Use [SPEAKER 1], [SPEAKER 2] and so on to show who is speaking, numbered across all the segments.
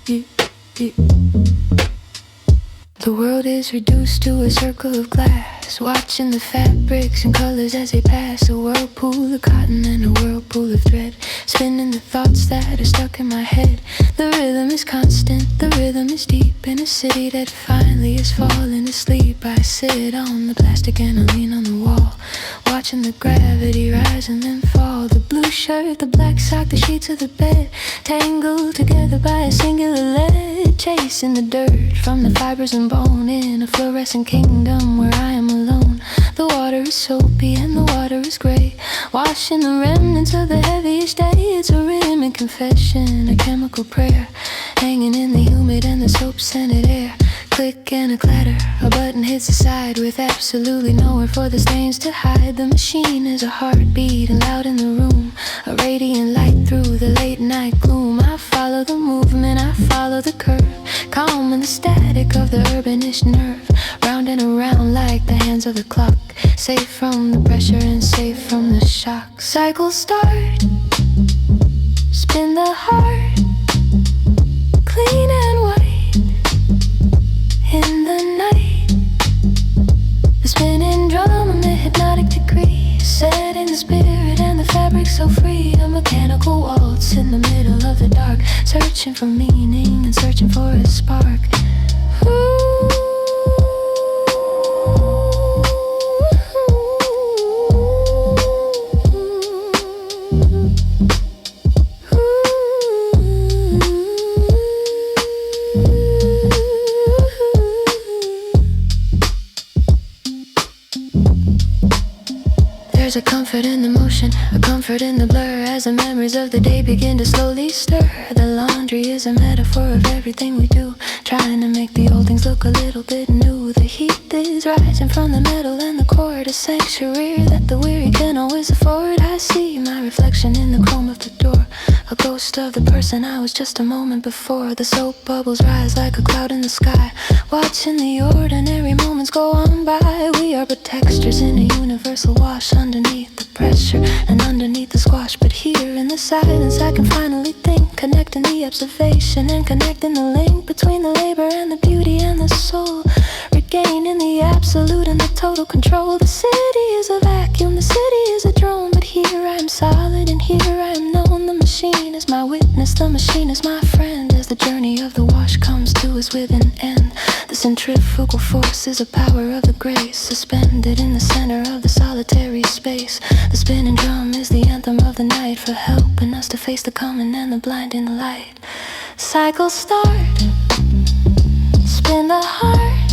[SPEAKER 1] The world is reduced to a circle of glass, watching the fabrics and colors as they pass. A whirlpool of cotton and a whirlpool of thread, spinning the thoughts that are stuck in my head. The rhythm is constant, the rhythm is deep. In a city that finally is falling asleep, I sit on the plastic and I lean on the wall, watching the gravity rise and then fall. The blue shirt, the black sock, the sheets of the bed, tangled together by a singular lead, chasing the dirt from the fibers and bone in a fluorescent kingdom where I am alone. The water is soapy and the water is gray, washing the remnants of the heaviest day. It's a rhythmic confession, a chemical prayer, hanging in the humid and the soap-scented air. Click and a clatter, a button hits the side with absolutely nowhere for the stains to hide. The machine is a heartbeat and loud in the room, a radiant light through the late night gloom. I follow the movement, I follow the curve, calm in the static of the urbanish nerve, round and around like the hands of the clock, safe from the pressure and safe from the shock. Cycles start, spin the heart, clean and white. In the night, the spinning drum and the hypnotic degree, set in the spirit and the fabric so free. A mechanical waltz in the middle of the dark, searching for meaning and searching for a spark. Ooh. There's a comfort in the motion, a comfort in the blur, as the memories of the day begin to slowly stir. The laundry is a metaphor of everything we do, trying to make the old things look a little bit new. The heat is rising from the metal and the cord, a sanctuary that the weary can always afford. I see my reflection in the chrome of the door, a ghost of the person I was just a moment before. The soap bubbles rise like a cloud in the sky, watching the ordinary moments go on by. We are but textures in a universal wash, underneath the pressure and underneath the squash. But here in the silence I can finally think, connecting the observation and connecting the link between the labor and the beauty and the soul, regaining the absolute and the total control. The city is a vacuum, the city is a drone, but here I am solid and here I am known. The machine is my witness, the machine is my friend, as the journey of the wash comes to us with an end. The centrifugal force is a power of the grace, suspended in the center of the solitary space. The spinning drum is the anthem of the night, for helping us to face the coming and the blinding light. Cycles start, spin the heart,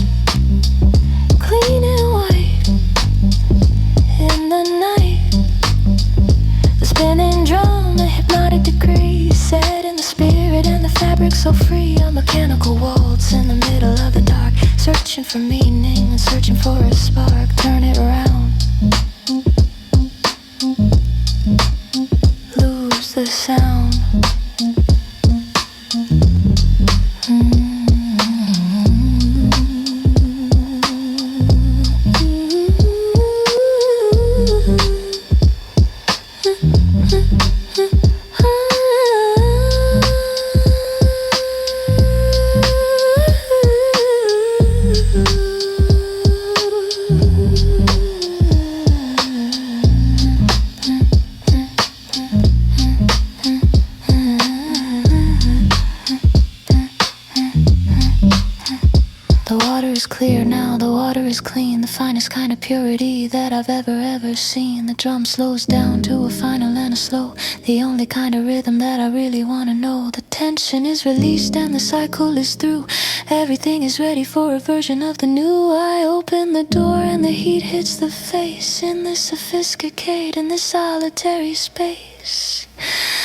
[SPEAKER 1] clean and white. In the night, the spinning drum, a hypnotic decree, set in the spirit and the fabric so free. A mechanical waltz in the middle of the dark, searching for meaning and searching for a spark. Turn it around, lose the sound. Clear now, the water is clean, the finest kind of purity that I've ever seen. The drum slows down to a final and a slow, the only kind of rhythm that I really wanna know. The tension is released and the cycle is through, everything is ready for a version of the new. I open the door and the heat hits the face, in this sophisticated, in this solitary space.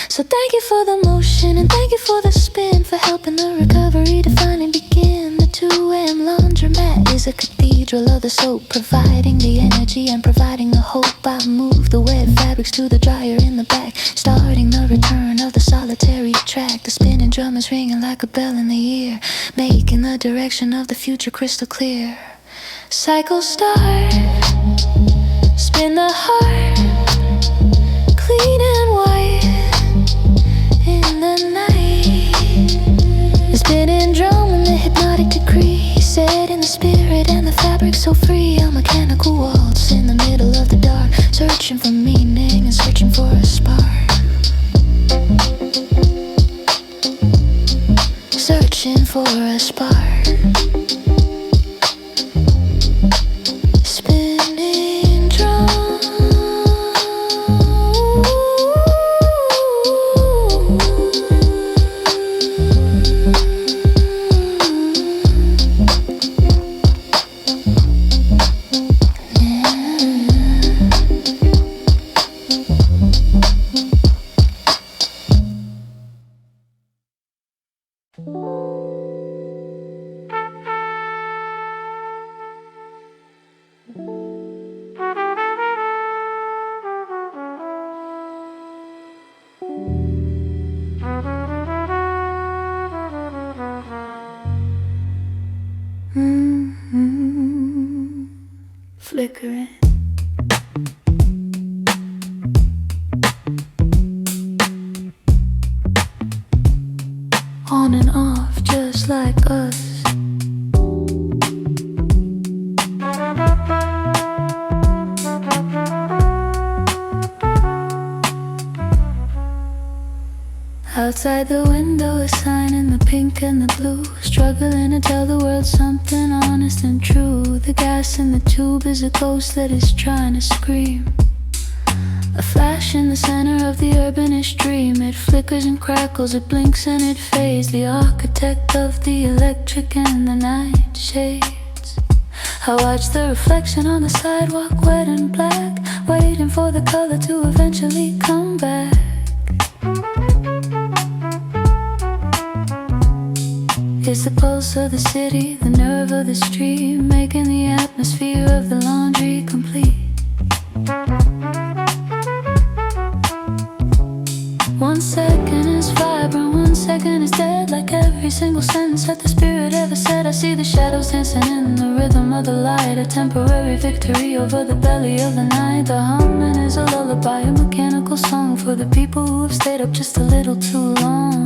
[SPEAKER 1] So thank you for the motion and thank you for the spin, for helping the recovery to finally begin. The 2 AM Laundromat is a cathedral of the soap, providing the energy and providing the hope. I move the wet fabrics to the dryer in the back, starting the return of the solitary track. The spinning drum is ringing like a bell in the ear, making the direction of the future crystal clear. Cycles start, spin the heart, clean and white. In the night, the lyrics so free, a mechanical waltz in the middle of the dark, searching for meaning and searching for a spark. Searching for a spark. Spinning drum. Flickering. On and off, just like us. Outside the window, a sign in the pink and the blue, struggling to tell the world something honest and true. The gas in the tube is a ghost that is trying to scream. A flash in the center of the urbanish dream. It flickers and crackles, it blinks and it fades. The architect of the electric and the night shades. I watch the reflection on the sidewalk, wet and black, waiting for the color to eventually come back. It's the pulse of the city, the nerve of the stream, making the atmosphere of the laundry complete. 1 second is vibrant, 1 second is dead, like every single sentence that the spirit ever said. I see the shadows dancing in the rhythm of the light, a temporary victory over the belly of the night. The humming is a lullaby, a mechanical song for the people who have stayed up just a little too long.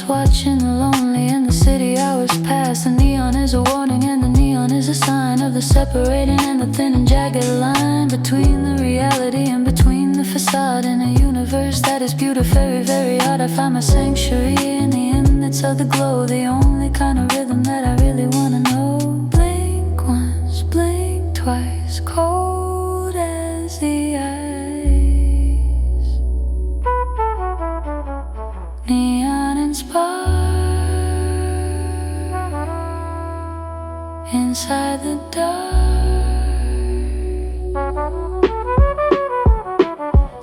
[SPEAKER 1] Watching the lonely in the city, hours pass. The neon is a warning and the neon is a sign of the separating and the thin and jagged line between the reality and between the facade. In a universe that is beautiful, very, very odd, I find my sanctuary in the innards of the glow. The only kind of rhythm that I really wanna know. Blink once, blink twice, cold as the ice. Neon inspired inside the dark.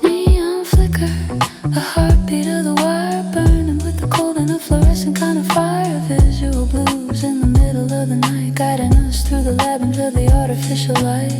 [SPEAKER 1] Neon flicker, a heartbeat of the wire, burning with the cold and a fluorescent kind of fire. Visual blues in the middle of the night, guiding us through the labyrinth of the artificial light.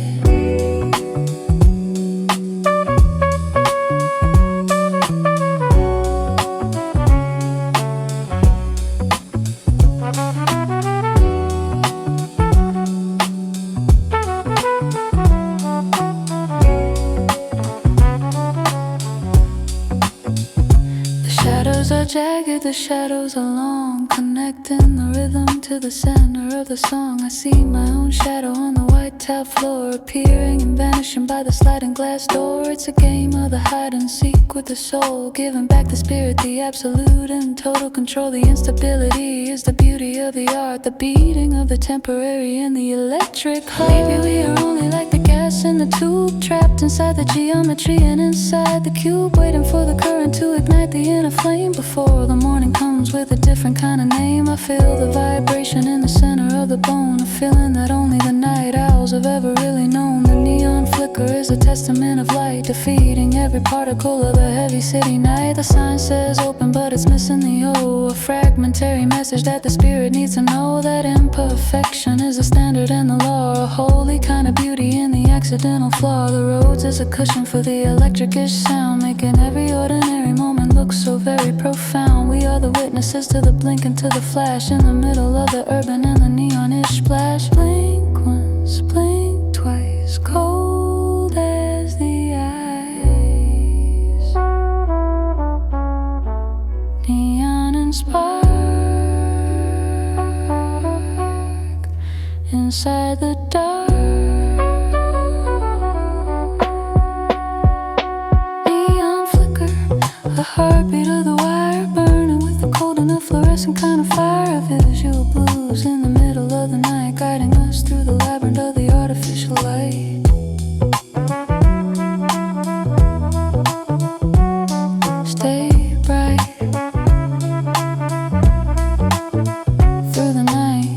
[SPEAKER 1] Jagged, the shadows are long, connecting the rhythm to the center of the song. I see my own shadow on the white tile floor, appearing and vanishing by the sliding glass door. It's a game of the hide and seek with the soul, giving back the spirit, the absolute and total control. The instability is the beauty of the art, the beating of the temporary and the electric heart. Maybe we are only like the gas in the tube, trapped inside the geometry and inside the cube, waiting for the current to ignite the inner flame before the morning comes with a different kind of name. I feel the vibration in the center of the bone, a feeling that only the night owls have ever really known. The neon flicker is a testament of light, defeating every particle of the heavy city night. The sign says open, but it's missing the O, a fragmentary message that the spirit needs to know. That imperfection is a standard and the law, a holy kind of beauty in the accidental flaw. The roads is a cushion for the electric-ish sound, making every ordinary moment look so very profound. We are the witnesses to the blink and to the flash, in the middle of the urban and the neon-ish splash. Blink once, blink twice, cold as the ice. heartbeat of the wire, burning with the cold and the fluorescent kind of fire. Visual blues in the middle of the night, guiding us through the labyrinth of the artificial light. Stay bright through the night.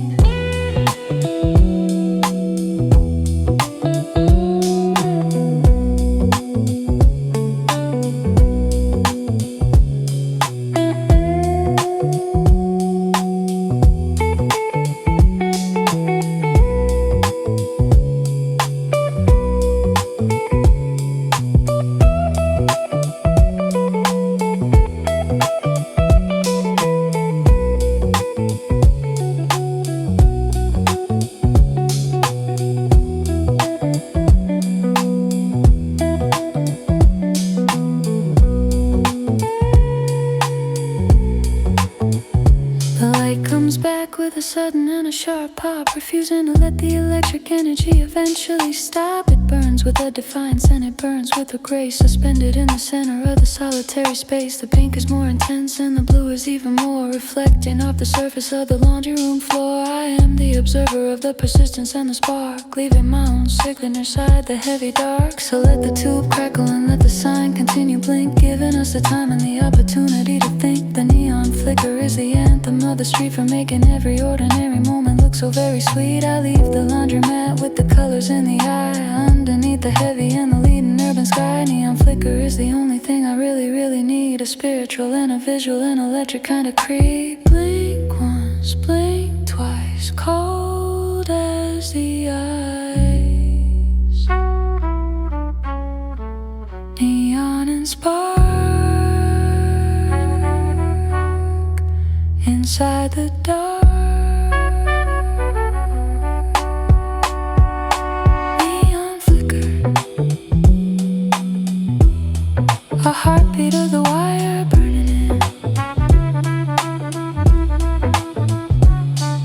[SPEAKER 1] With a sudden and a sharp pop, refusing to let the electric energy eventually stop. It burns with a defiance and it burns with a grace, suspended in the center of the solitary space. The pink is more intense and the blue is even more, reflecting off the surface of the laundry room floor. I am the observer of the persistence and the spark, leaving my own signature side the heavy dark. So let the tube crackle and let the sign continue blink, giving us the time and the opportunity to think. The neon flicker is the anthem of the street for making every ordinary moment look so very sweet. I leave the laundromat with the colors in the eye, underneath the heavy and the leading urban sky. Neon flicker is the only thing I really need, a spiritual and a visual and electric kind of creep. Blink once, blink twice, cold as the ice. Neon and spark inside the dark. A heartbeat of the wire burning in,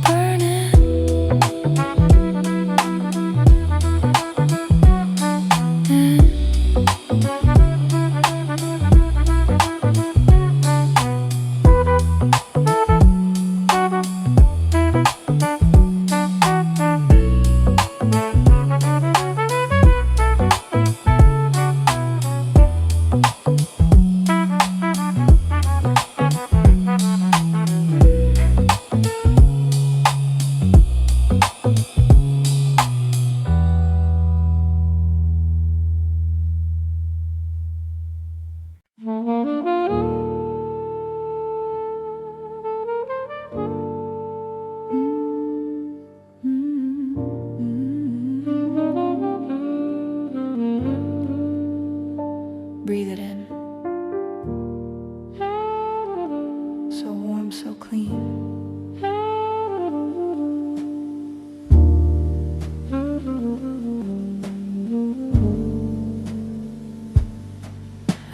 [SPEAKER 1] burning. Breathe it in. So warm, so clean.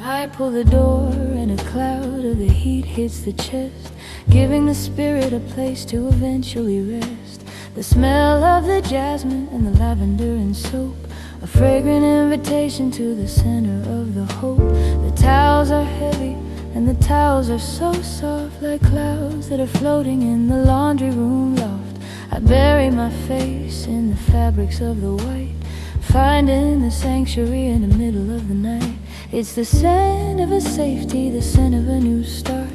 [SPEAKER 1] I pull the door and a cloud of the heat hits the chest, giving the spirit a place to eventually rest. The smell of the jasmine and the lavender and soap, a fragrant invitation to the center of the hope. The towels are heavy and the towels are so soft, like clouds that are floating in the laundry room loft. I bury my face in the fabrics of the white, finding the sanctuary in the middle of the night. It's the scent of a safety, the scent of a new start,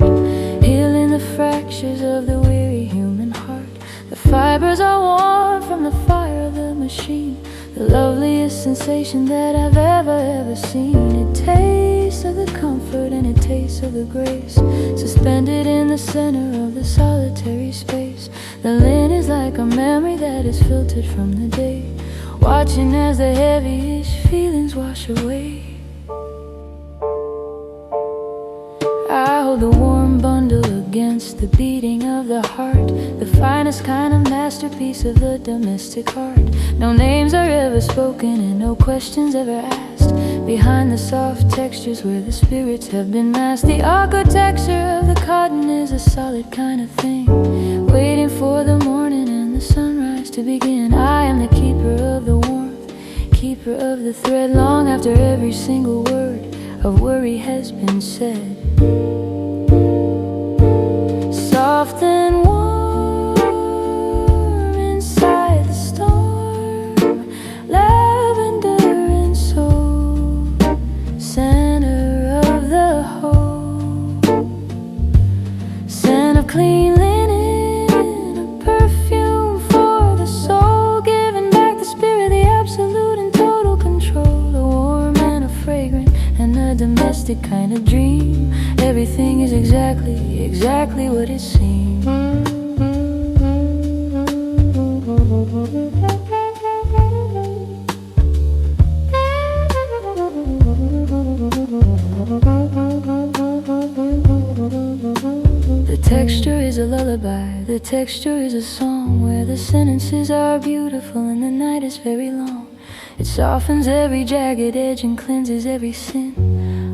[SPEAKER 1] healing the fractures of the weary human heart. The fibers are warm from the fire of the machine, the loveliest sensation that I've ever seen. It tastes of the comfort and it tastes of the grace, suspended in the center of the solitary space. The linen is like a memory that is filtered from the day, watching as the heavyish feelings wash away. I hold the warm bundle against the beating of the heart, the finest kind of masterpiece of the domestic heart. No names are ever spoken and no questions ever asked, behind the soft textures where the spirits have been masked. The architecture of the cotton is a solid kind of thing, waiting for the morning and the sunrise to begin. I am the keeper of the warmth, keeper of the thread, long after every single word of worry has been said. Soft and warm inside the storm, lavender and soap, center of the whole. Scent of clean linen, a perfume for the soul, giving back the spirit, the absolute and total control. A warm and a fragrant and a domestic kind of dream. Everything is exactly what it seems. The texture is a lullaby, the texture is a song, where the sentences are beautiful and the night is very long. It softens every jagged edge and cleanses every sin,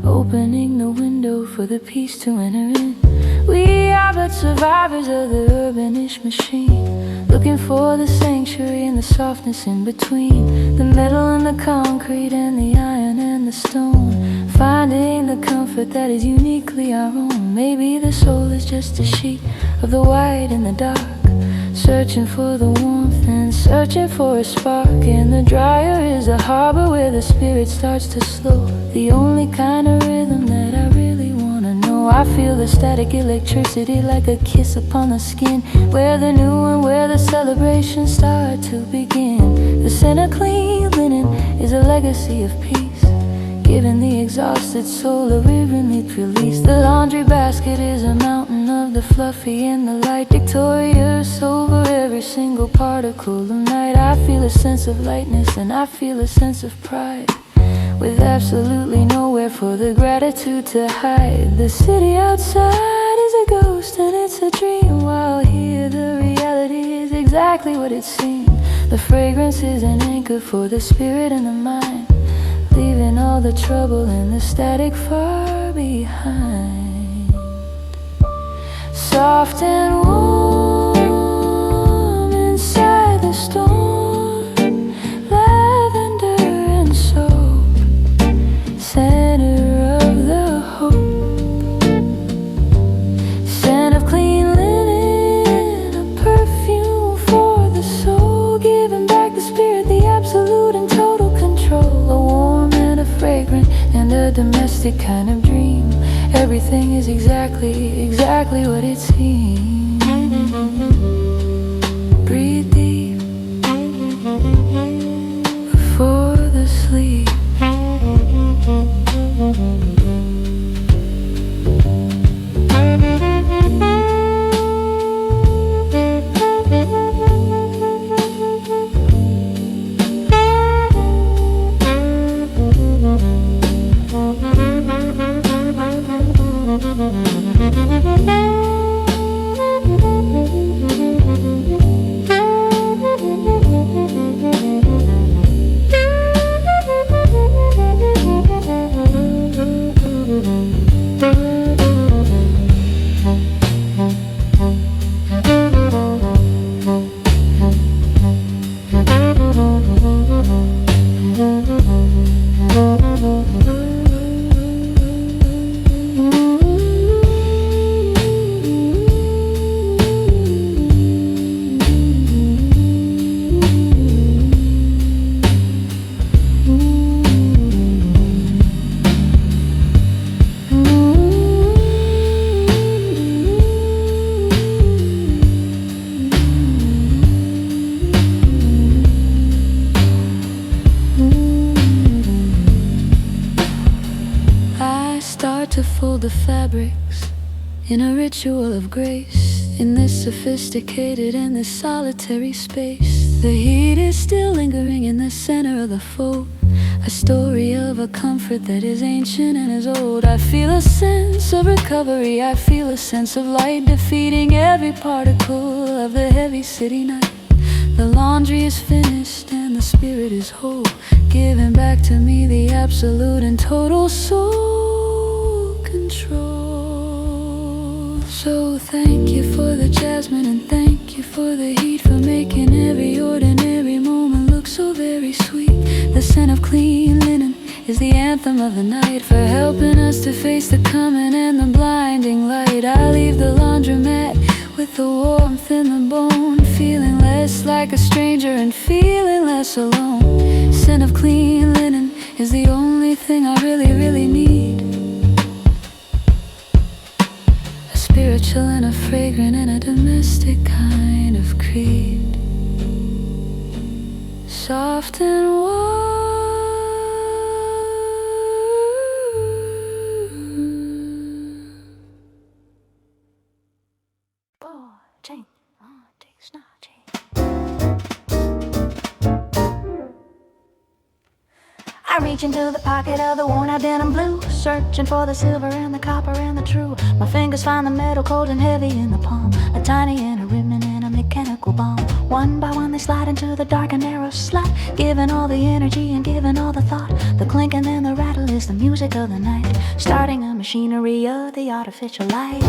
[SPEAKER 1] opening the window for the peace to enter in. We are but survivors of the urbanish machine, looking for the sanctuary and the softness in between the metal and the concrete and the iron and the stone, finding the comfort that is uniquely our own. Maybe the soul is just a sheet of the white and the dark, searching for the warmth and searching for a spark. And the dryer is a harbor where the spirit starts to slow, the only kind of rhythm that I really wanna know. I feel the static electricity like a kiss upon the skin, where the new and where the celebrations start to begin. The scent of clean linen is a legacy of peace, giving the exhausted soul a rhythmic release. The laundry basket is a mountain of the fluffy and the light, victorious over every single particle of night. I feel a sense of lightness and I feel a sense of pride, with absolutely nowhere for the gratitude to hide. The city outside is a ghost and it's a dream, while here the reality is exactly what it seems. The fragrance is an anchor for the spirit and the mind, leaving all the trouble and the static far behind. Soft and warm inside the storm, lavender and soap, center of the hope. Scent of clean linen, a perfume for the soul, giving back the spirit, the absolute and total control. A warm and a fragrant and a domestic kind of dream. Everything is exactly what it seems. Breathe deep before the sleep. To fold the fabrics in a ritual of grace, in this sophisticated and this solitary space. The heat is still lingering in the center of the fold, a story of a comfort that is ancient and is old. I feel a sense of recovery, I feel a sense of light, defeating every particle of the heavy city night. The laundry is finished and the spirit is whole, giving back to me the absolute and total soul control. So thank you for the jasmine and thank you for the heat, for making every ordinary moment look so very sweet. The scent of clean linen is the anthem of the night, for helping us to face the coming and the blinding light. I leave the laundromat with the warmth in the bone, feeling less like a stranger and feeling less alone. Scent of clean linen is the only thing I really, really need. A spiritual and a fragrant and a domestic kind of creed. Soft and warm. I reach into the pocket of the worn out denim blue, searching for the silver and the copper and the true. My fingers find the metal cold and heavy in the palm, a tiny and a rhythmic and a mechanical bomb. One by one they slide into the dark and narrow slot, giving all the energy and giving all the thought. The clinking and the rattle is the music of the night, starting a machinery of the artificial light.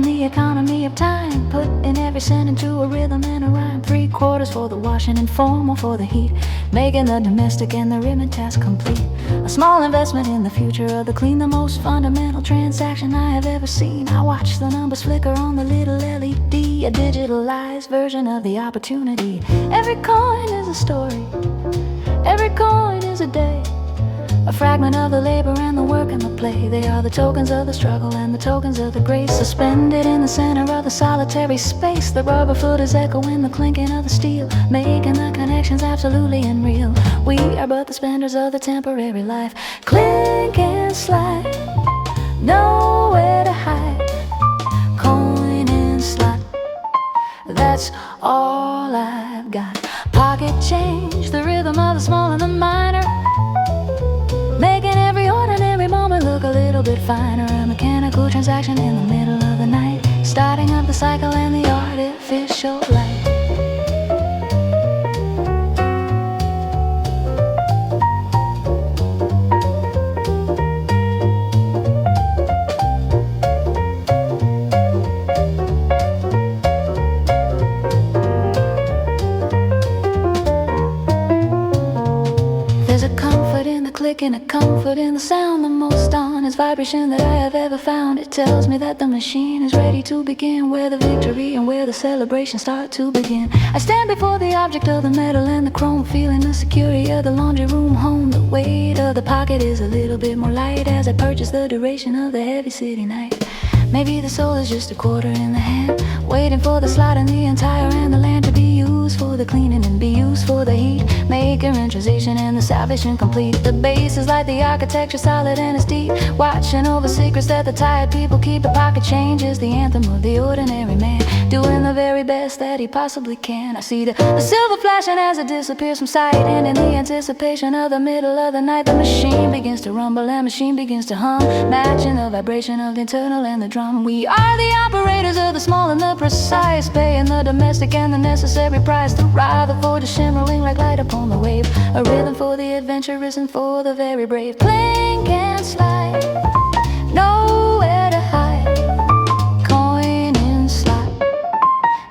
[SPEAKER 1] The economy of time, putting every cent into a rhythm and a rhyme. 3/4 for the washing and 4 more for the heat, making the domestic and the rhythm task complete. A small investment in the future of the clean, the most fundamental transaction I have ever seen. I watch the numbers flicker on the little LED, a digitalized version of the opportunity. Every coin is a story, every coin is a day, a fragment of the labor and the work and the play. They are the tokens of the struggle and the tokens of the grace, suspended in the center of the solitary space. The rubber foot is echoing the clinking of the steel, making the connections absolutely unreal. We are but the spenders of the temporary life. Clink and slide, nowhere to hide. Coin and slot, that's all I've got. Pocket change, the rhythm of the small and the minor, making every ordinary moment look a little bit finer. A mechanical transaction in the middle of the night, starting up the cycle and the artificial light. There's a comfort in the click and a comfort in the sound. The most honest vibration that I have ever found. It tells me that the machine is ready to begin, where the victory and where the celebration start to begin. I stand before the object of the metal and the chrome, feeling the security of the laundry room home. The weight of the pocket is a little bit more light as I purchase the duration of the heavy city night. Maybe the soul is just a quarter in the hand, waiting for the slot and the entire and the land to be used for the cleaning and be used for the heat, making transition and the salvation complete. The base is like the architecture, solid and it's deep, watching over secrets that the tired people keep. The pocket change is the anthem of the ordinary man, doing the very best that he possibly can. I see the silver flashing as it disappears from sight, and in the anticipation of the middle of the night, the machine begins to rumble and machine begins to hum, matching the vibration of the internal and the drum. We are the operators of the small and the precise, paying the domestic and the necessary price to ride the forge, shimmering like light upon the wave. A rhythm for the adventurous and for the very brave. Clink and slide, nowhere to hide. Coin and slot,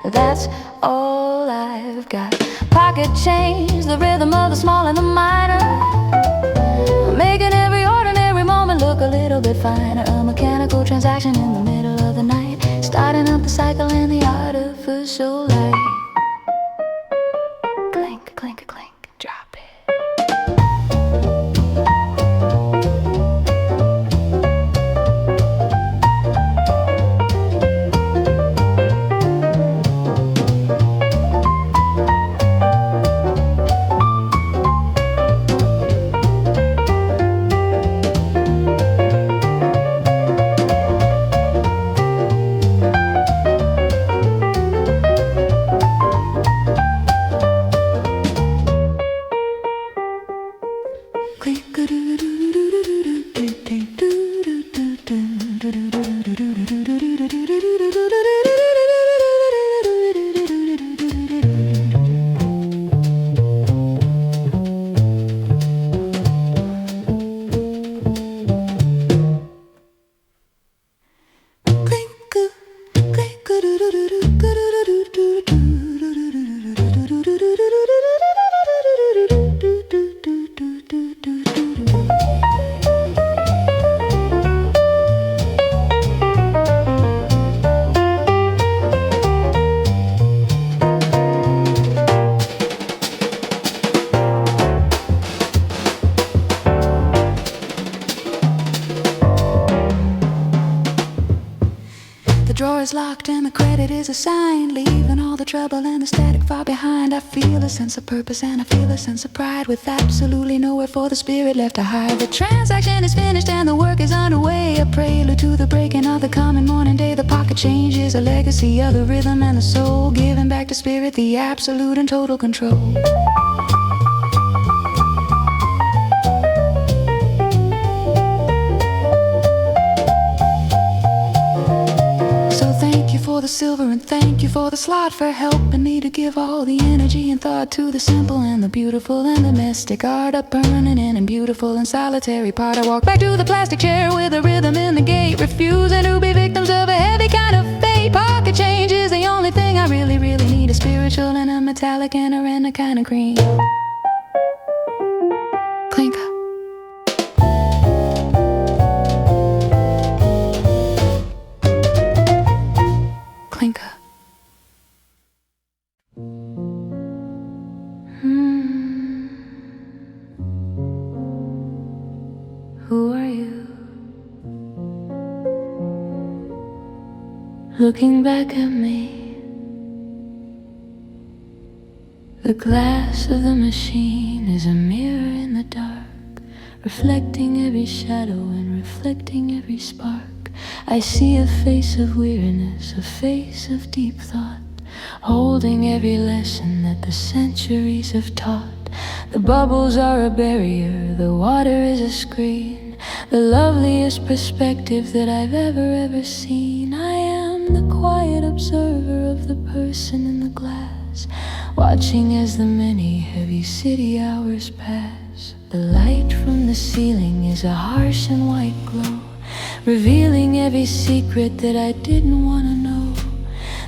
[SPEAKER 1] that's all I've got. Pocket change, the rhythm of the small and the minor, making every ordinary moment look a little bit finer. A mechanical transaction in the middle of the night, starting up the cycle and the artificial light. Clink, clink, clink, drop it. drawer is locked and the credit is assigned, leaving all the trouble and the static far behind. I feel a sense of purpose and I feel a sense of pride, with absolutely nowhere for the spirit left to hide. The transaction is finished and the work is underway, a prelude to the breaking of the coming morning day. The pocket change is a legacy of the rhythm and the soul, giving back to spirit the absolute and total control. For the silver and thank you for the slot, for helping me to give all the energy and thought to the simple and the beautiful and the mystic art of burning in and beautiful and solitary part. I walk back to the plastic chair with a rhythm in the gate, refusing to be victims of a heavy kind of fate. Pocket change is the only thing I really need, a spiritual and a metallic and a kind of green. Clink. Clinker. Who are you? Looking back at me. The glass of the machine is a mirror in the dark, reflecting every shadow and reflecting every spark. I see a face of weariness, a face of deep thought, holding every lesson that the centuries have taught. The bubbles are a barrier, the water is a screen, the loveliest perspective that I've ever seen. I am the quiet observer of the person in the glass, watching as the many heavy city hours pass. The light from the ceiling is a harsh and white glow, revealing every secret that I didn't want to know.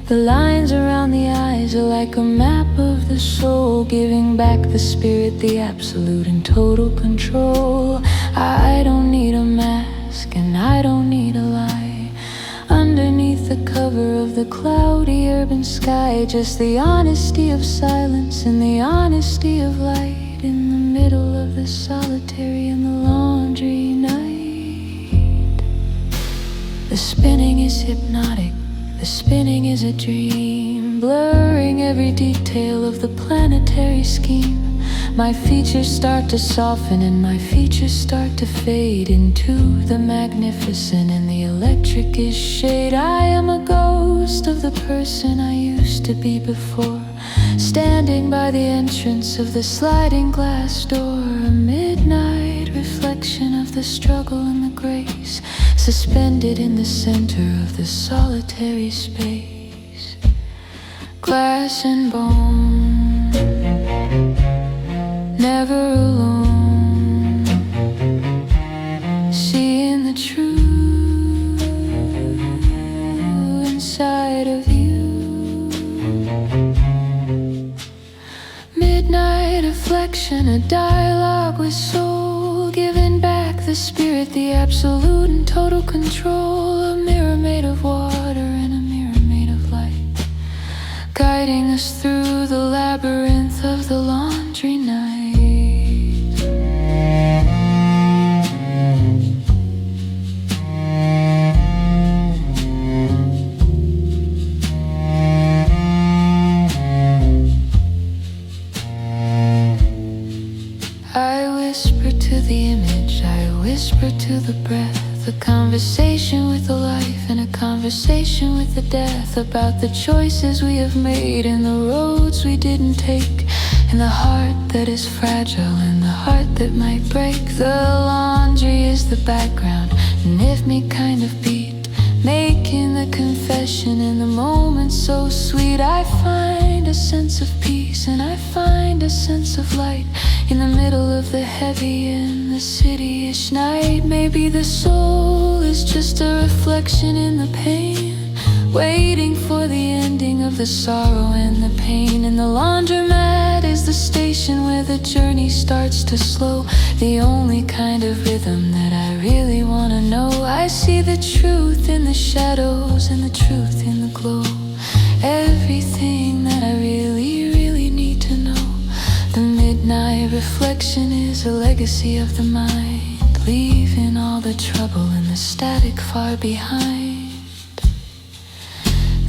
[SPEAKER 1] The lines around the eyes are like a map of the soul, giving back the spirit the absolute and total control. I don't need a mask and I don't need a lie, underneath the cover of the cloudy urban sky, just the honesty of silence and the honesty of light, in the middle of the solitary and the laundry night. The spinning is hypnotic, the spinning is a dream, blurring every detail of the planetary scheme. My features start to soften and my features start to fade into the magnificent and the electric-ish shade. I am a ghost of the person I used to be before, standing by the entrance of the sliding glass door, a midnight reflection of the struggle and the grace, suspended in the center of the solitary space. Glass and bone, never alone, seeing the truth inside of you. Midnight reflection, a dialogue with soul, giving back the spirit the absolute and total control. A mirror made of water and a mirror made of light, guiding us through the labyrinth of the laundry night. I whisper to the image, I whisper to the breath, a conversation with the life and a conversation with the death, about the choices we have made and the roads we didn't take, and the heart that is fragile and the heart that might break. The laundry is the background, an rhythmic kind of beat, making the confession in the moment so sweet. I find a sense of peace and I find a sense of light in the middle of the heavy and the city-ish night. Maybe the soul is just a reflection in the pain, waiting for the ending of the sorrow and the pain. And the laundromat is the station where the journey starts to slow, the only kind of rhythm that I really want to know. I see the truth in the shadows and the truth in the glow, everything that I really need to know. The midnight reflection is a legacy of the mind, leaving all the trouble and the static far behind.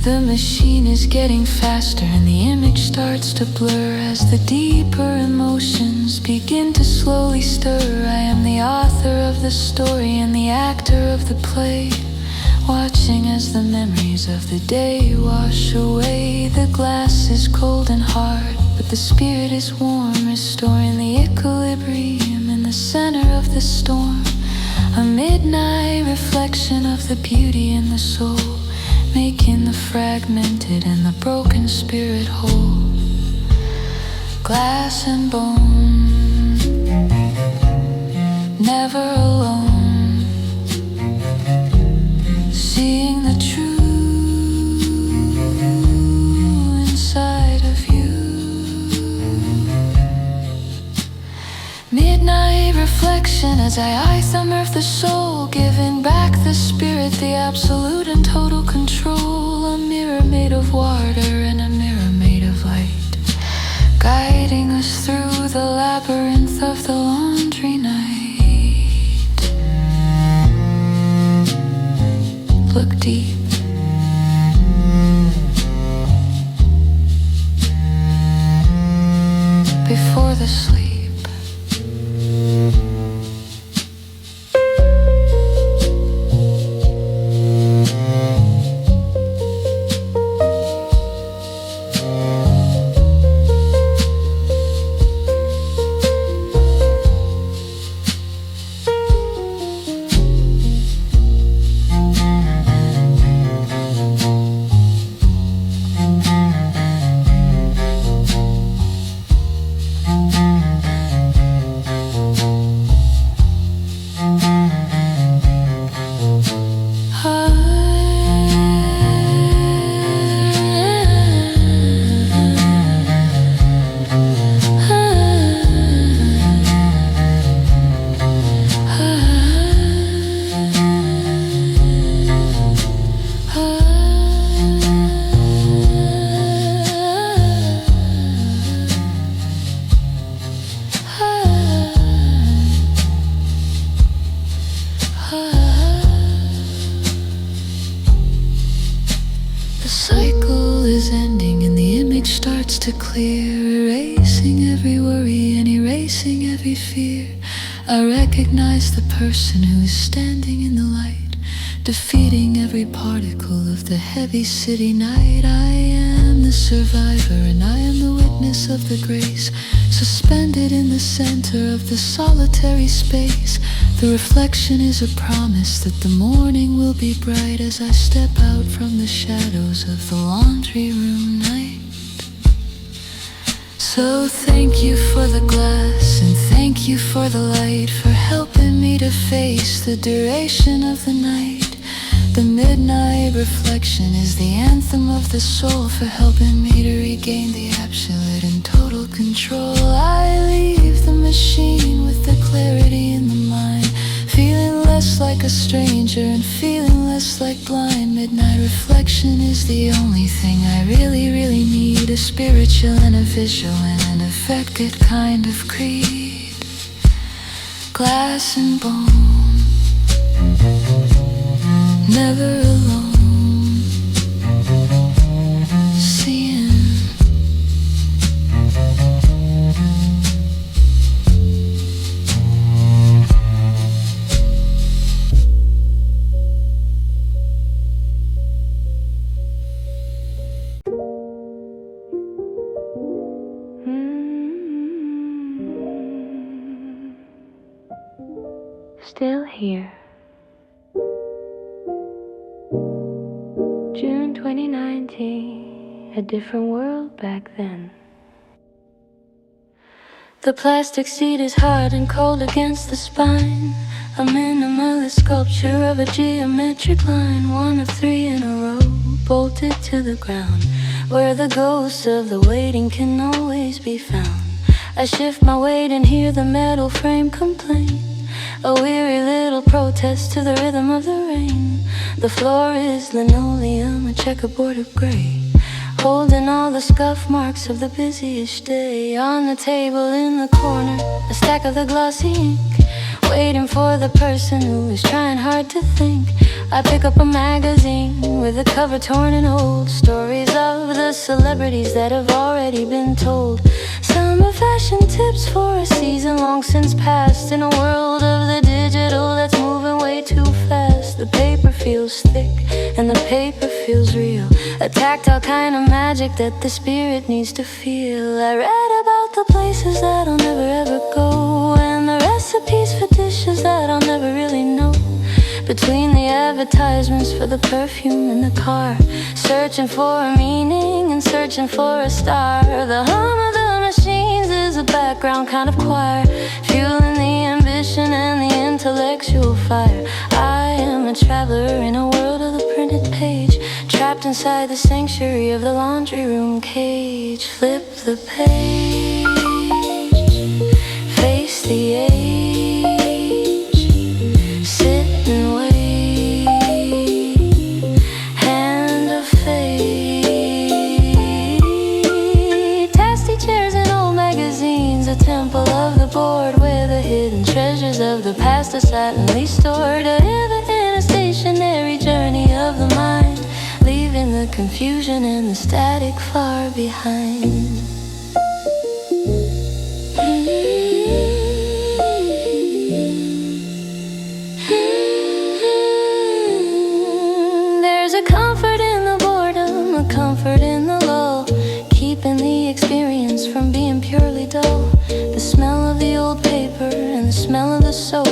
[SPEAKER 1] The machine is getting faster and the image starts to blur as the deeper emotions begin to slowly stir. I am the author of the story and the actor of the play, watching as the memories of the day wash away. The glass is cold and hard, but the spirit is warm, restoring the equilibrium in the center of the storm. A midnight reflection of the beauty in the soul, making the fragmented and the broken spirit whole. Glass and bone, never alone, seeing the truth inside of you. Midnight reflection as I unearth the soul, giving back the spirit, the absolute and total control. A mirror made of water and a mirror made of light, guiding us through the labyrinth of the laundry night. Look deep, before the sleep. To clear, erasing every worry and erasing every fear. I recognize the person who is standing in the light, defeating every particle of the heavy city night. I am the survivor and I am the witness of the grace, suspended in the center of the solitary space. The reflection is a promise that the morning will be bright as I step out from the shadows of the laundry room night. So thank you for the glass and thank you for the light, for helping me to face the duration of the night. The midnight reflection is the anthem of the soul, for helping me to regain the absolute and total control. I leave the machine with the clarity in the mind, feeling less like a stranger and feeling less like blind. Midnight reflection is the only thing I really need, a spiritual and a visual and an affected kind of creed. Glass and bone, never alone, seeing. Still here. June 2019, a different world back then. The plastic seat is hard and cold against the spine, a minimalist sculpture of a geometric line, one of three in a row, bolted to the ground, where the ghosts of the waiting can always be found. I shift my weight and hear the metal frame complain, a weary little protest to the rhythm of the rain. The floor is linoleum, a checkerboard of gray, holding all the scuff marks of the busiest day. On the table in the corner, a stack of the glossy ink, waiting for the person who is trying hard to think. I pick up a magazine with a cover torn and old, stories of the celebrities that have already been told. Summer fashion tips for a season long since past, in a world of the digital that's moving way too fast. The paper feels thick and the paper feels real, a tactile kind of magic that the spirit needs to feel. I read about the places that I'll never ever go, and the recipes for dishes that I'll never really know. Between the advertisements for the perfume in the car, searching for a meaning and searching for a star. The hum of the machines is a background kind of choir, fueling the ambition and the intellectual fire. I am a traveler in a world of the printed page, trapped inside the sanctuary of the laundry room cage. Flip the page, face the age, sit and wait, hand of fate. Tasty chairs and old magazines, a temple of the board where the hidden treasures of the past are silently stored. A river in a stationary journey of the mind, leaving the confusion and the static far behind. There's a comfort in the boredom, a comfort in the lull, keeping the experience from being purely dull. The smell of the old paper and the smell of the soap,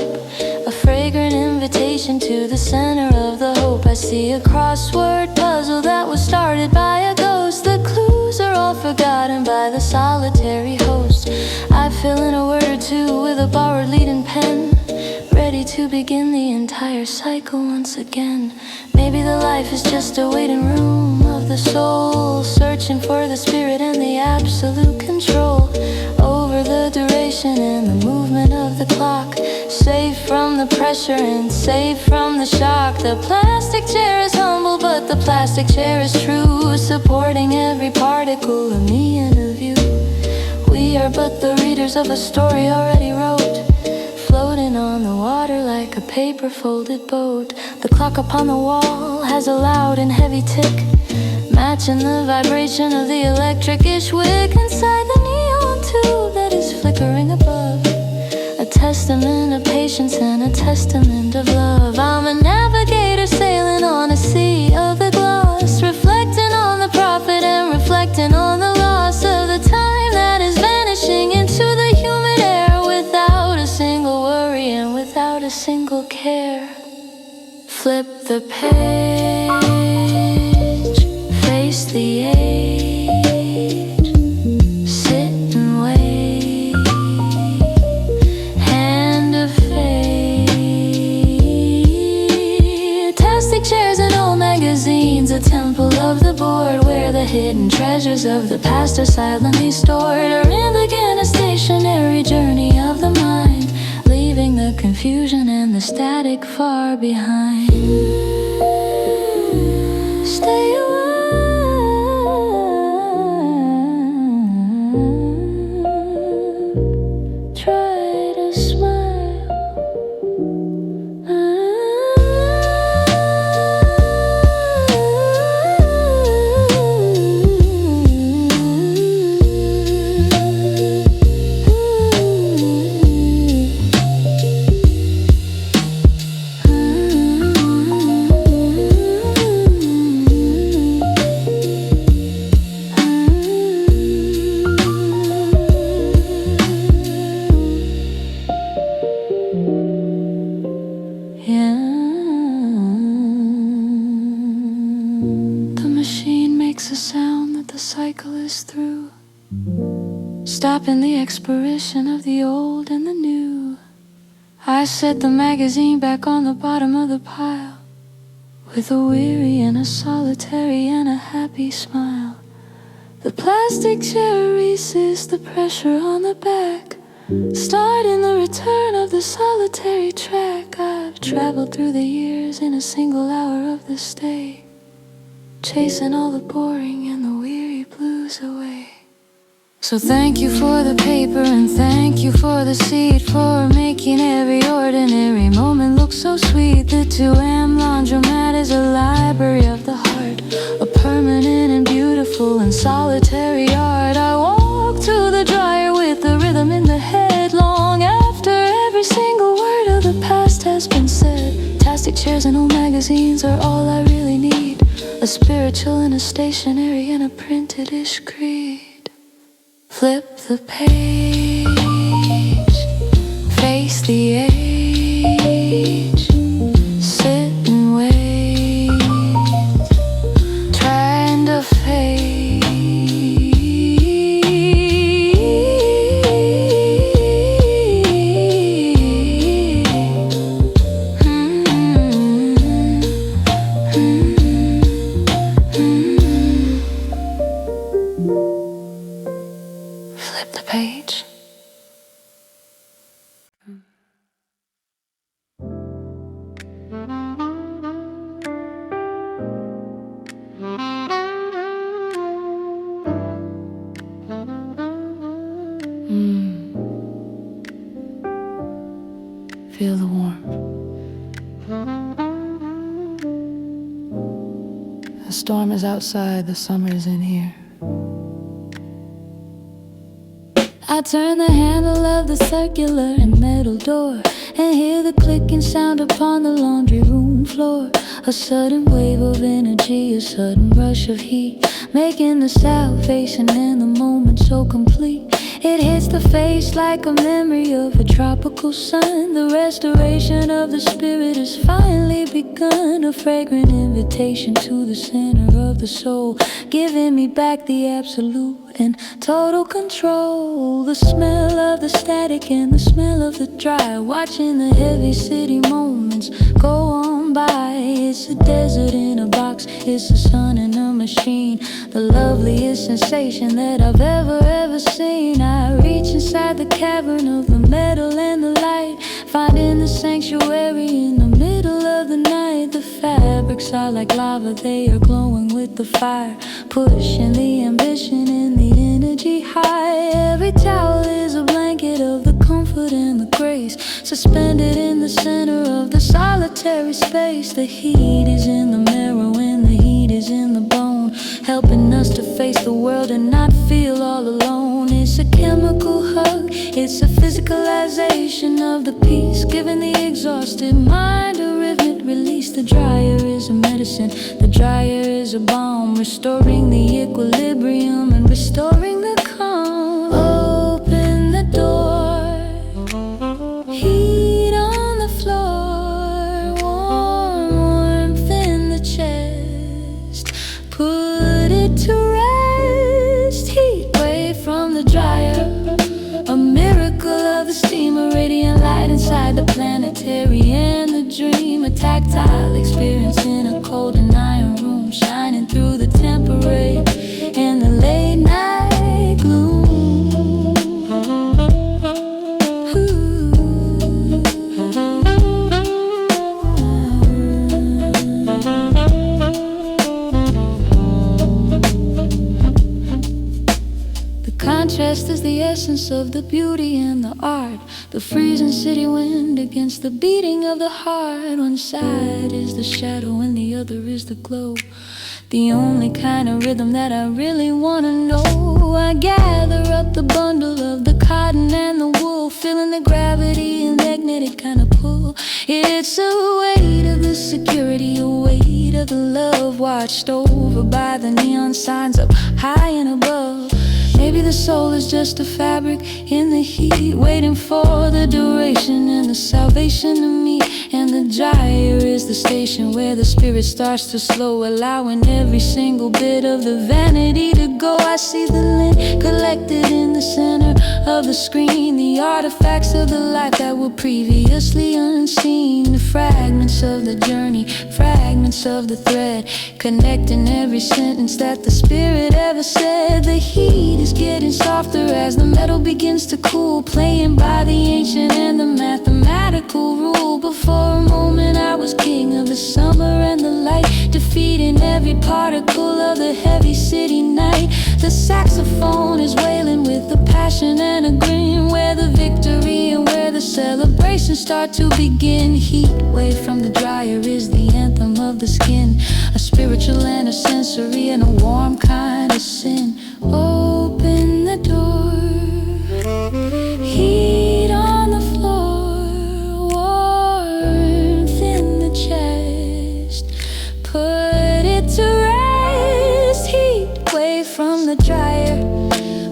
[SPEAKER 1] a fragrant invitation to the center of the hope. I see a crossword puzzle that was started by a ghost. The clues are all forgotten by the solitary host. I fill in a word or two with a borrowed leading pen, ready to begin the entire cycle once again. Maybe the life is just a waiting room of the soul, searching for the spirit and the absolute control over the duration and the movement of the clock, safe from the pressure and safe from the shock. The plastic chair is humble, but the plastic chair is true, supporting every particle of me and of you. We are but the readers of a story already wrote, floating on the water like a paper folded boat. The clock upon the wall has a loud and heavy tick, matching the vibration of the electric-ish wick inside the neon tube that is flickering above, a testament of patience and a testament of love. I'm a navigator sailing on a sea of the gloss, reflecting on the profit and reflecting on the loss of the time that is vanishing into the humid air, without a single worry and without a single care. Flip the page, face the age, sit and wait, hand of fate. Plastic chairs and old magazines, a temple of the board where the hidden treasures of the past are silently stored. Or in begin a stationary journey of the mind, leaving the confusion and the static far behind. Stay away. Try to smile. A sound that the cycle is through, stopping the expiration of the old and the new. I set the magazine back on the bottom of the pile, with a weary and a solitary and a happy smile. The plastic chair resists the pressure on the back, starting the return of the solitary track. I've traveled through the years in a single hour of the stay, chasing all the boring and the weary blues away. So thank you for the paper and thank you for the seed, for making every ordinary moment look so sweet. The 2AM Laundromat is a library of the heart, a permanent and beautiful and solitary art. I walk to the dryer with the rhythm in the head, long after every single word of the past has been said. Plastic chairs and old magazines are all I really need, a spiritual and a stationary and a printed-ish creed. Flip the page, face the age, sit and wait, trying to fade. Flip the page. Feel the warmth. The storm is outside, the summer is in here. I turn the handle of the circular and metal door and hear the clicking sound upon the laundry room floor. A sudden wave of energy, a sudden rush of heat, making the salvation in the moment so complete. It hits the face like a memory of a tropical sun. The restoration of the spirit has finally begun, a fragrant invitation to the center of the soul, giving me back the absolute and total control. The smell of the static and the smell of the dry, watching the heavy city moments go on by. It's a desert in a box, it's the sun in a machine, the loveliest sensation that I've ever seen. I reach inside the cavern of the metal and the light, finding the sanctuary in the middle of the night. The fabrics are like lava, they are glowing with the fire, pushing the ambition and the energy high. Every towel is a blanket of the comfort and the grace, suspended in the center of the solitary space. The heat is in the marrow and the heat is in the bone, helping us to face the world and not feel all alone. It's a chemical hug, it's a physicalization of the peace, giving the exhausted mind a rhythmic release. The dryer is a medicine, the dryer is a balm, restoring the equilibrium and restoring the calm. Open the door, heat on the floor, warmth in the chest, put it to rest. Heat wave from the dryer, a miracle of the steam, a radiant light inside the planetary and the dream. A tactile experience in a cold and iron room, shining through the temporary and the late night gloom. The contrast is the essence of the beauty and the art, the freezing city wind against the beating of the heart. One side is the shadow and the other is the glow, the only kind of rhythm that I really wanna know. I gather up the bundle of the cotton and the wool, feeling the gravity and magnetic kind of pull. It's a weight of the security, a weight of the love, watched over by the neon signs up high and above. Maybe the soul is just a fabric in the heat, waiting for the duration and the salvation of me. And the dryer is the station where the spirit starts to slow, allowing every single bit of the vanity to go. I see the lint collected in the center of the screen, the artifacts of the life that were previously unseen, the fragments of the journey, fragments of the thread, connecting every sentence that the spirit ever said. The heat is getting softer as the metal begins to cool, playing by the ancient and the mathematical rule. Before a moment I was king of the summer and the light, defeating every particle of the heavy city night. The saxophone is wailing with a passion and a grin, where the victory and where the celebrations start to begin. Heat wave from the dryer is the anthem of the skin, a spiritual and a sensory and a warm kind of sin. Open the door, heat on the floor, warmth in the chest, put it to rest. Heat wave from the dryer,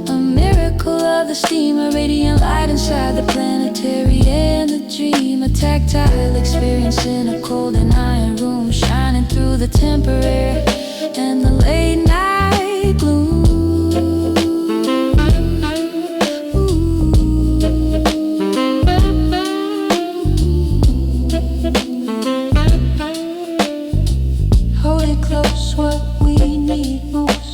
[SPEAKER 1] a miracle of the steam, a radiant light inside the planetary and the dream, a tactile experience in a cold and iron room, shining through the temporary and the late night gloom. Hold it close, what we need most.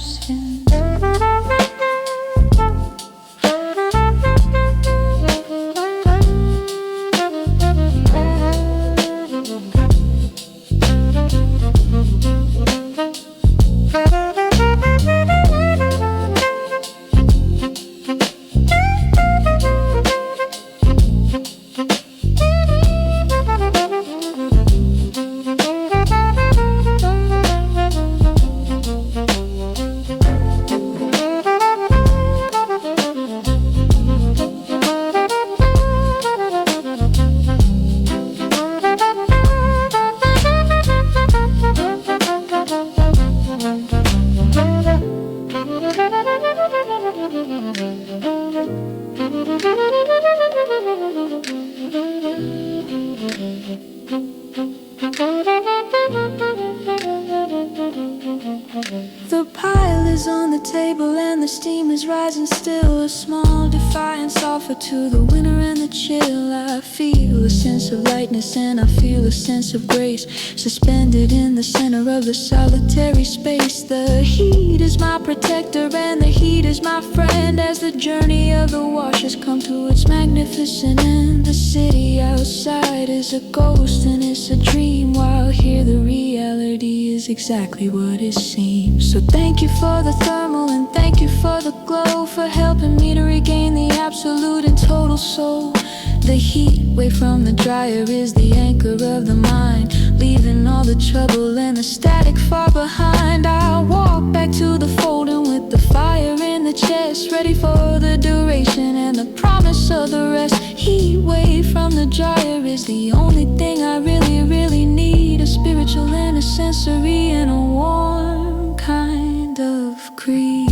[SPEAKER 1] The pile is on the table and the steam is rising still, a small defiance offered to the winter and the chill. I feel a sense of lightness and I feel a sense of grace, suspended in the center of the solitary space. The heat is my protector and the heat is my friend, as the journey of the washers come to its magnificent end. The city outside is a ghost and it's a dream, while here the reality is exactly what it seems. So thank you for the thermal and thank you for the glow, for helping me to regain the absolute and total soul. The heat wave from the dryer is the anchor of the mind, leaving all the trouble and the static far behind. I'll walk back to the folding with the fire in the chest, ready for the duration and the promise of the rest. Heat wave from the dryer is the only thing I really need, a spiritual and a sensory and a warm kind of creed.